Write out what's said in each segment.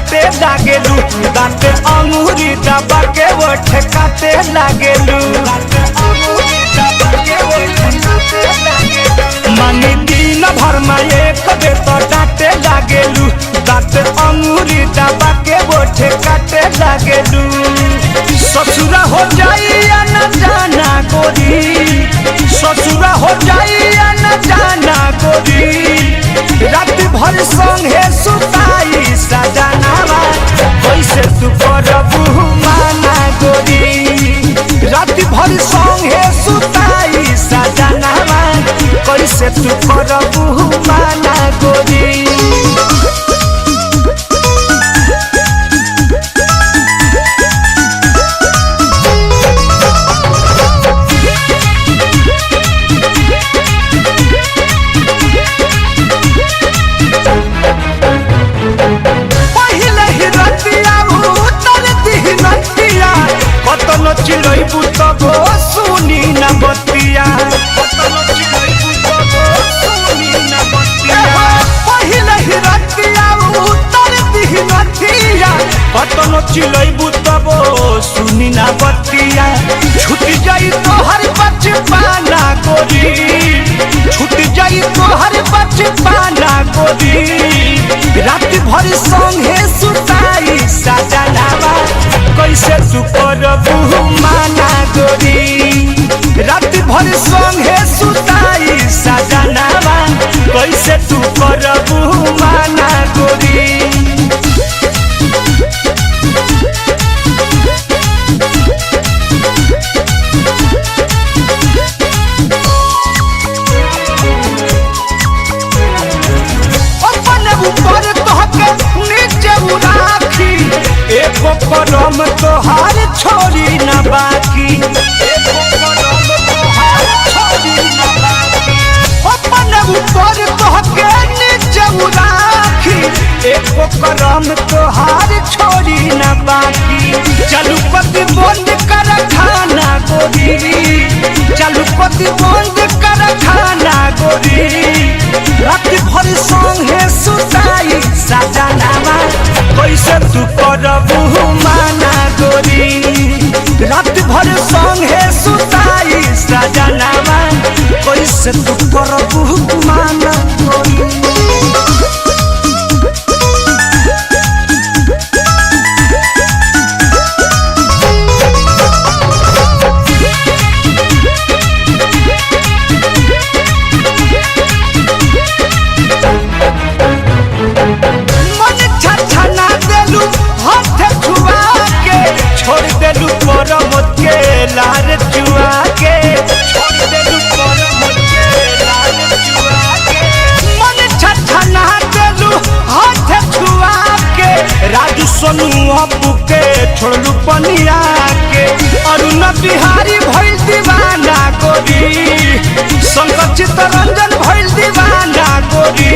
डांटे लागेलू, दांते अंगूरी दबा के ओठ काटे लागेलू। मानी दिन भर में एक बे तो डांटे लागेलू, दांते अंगूरी दबा के ओठ काटे लागेलू। ससुरा हो जाई या न जाना गोरी, ससुरा हो जाई या न जाना गोरी, रात भर संगे सुताई सजनावा कैसे तू करबू माना गोरी, रात भर संगे सुताई सजनावा कैसे तू करबू माना गोरी। कतनो चिलैबू तबो सुनी न बतिया, कतनो चिलैबू तबो सुनी न बतिया, पहिले ही रतिया उतर दिही नथिया, कतनो चिलैबू तबो सुनी न बतिया। छूट जाई तोहर बचपना गोरी, छूट जाई तोहर बचपना गोरी, रात भर संगे सुताई सजनावा कैसे तू करबू माना गोरी, रात भर संगे सुताई सजनावा कैसे तू करबू माना गोरी। एको करम तोहार छोड़ी न बाकी, एको करम तोहार छोड़ी न बाकी, अपन ऊपर तोहके नीचे राखी, एको करम तोहार छोड़ी न बाकी। चलू पति बंद कर खाना गोरी, चलू पति बंद कर खाना गोरी, रात भर संगे सुताई सजनावा कैसे तू करबू माना गोरी, रात भर संगे सुताई सजनावा कैसे तू करबू माना गोरी। लार चुआ के छोड़ देलू परम के लार चुआ के, मन छछना देलू हाथ छुआ के, राजू सोनू अपू के छोड़लू पनिया के, अरुण बिहारी भइल दीवाना गोरी, शंकर चित्तरंजन भइल दीवाना गोरी,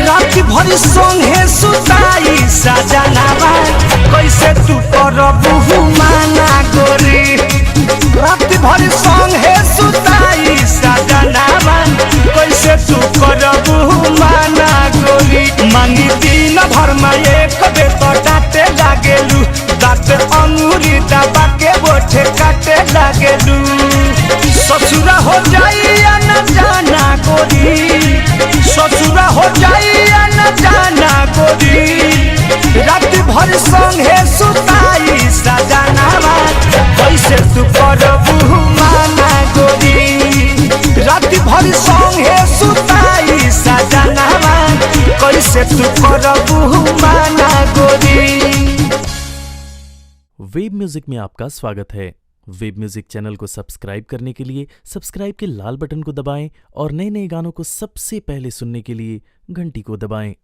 रात भर संगे सुताई सजनावा कैसे तू करबू माना गोरी, रात भर संगे सुताई सजनावा कैसे तू करबू माना गोरी। मांगी दिन भर में एक बे तो डांटे लागेलू, दांत अंगूरी दबा के ओठ काटे लागेलू। ससुरा हो जाई या न जाना गोरी, ससुरा हो जाई या न जाना गोरी, रात भर संगे सुताई सजनावा कैसे तू करबू माना गोरी, रात भर संगे सुताई सजनावा कैसे तू करबू माना गोरी। वेब म्यूजिक में आपका स्वागत है। वेब म्यूजिक चैनल को सब्सक्राइब करने के लिए सब्सक्राइब के लाल बटन को दबाएं और नए नए गानों को सबसे पहले सुनने के लिए घंटी को दबाएं।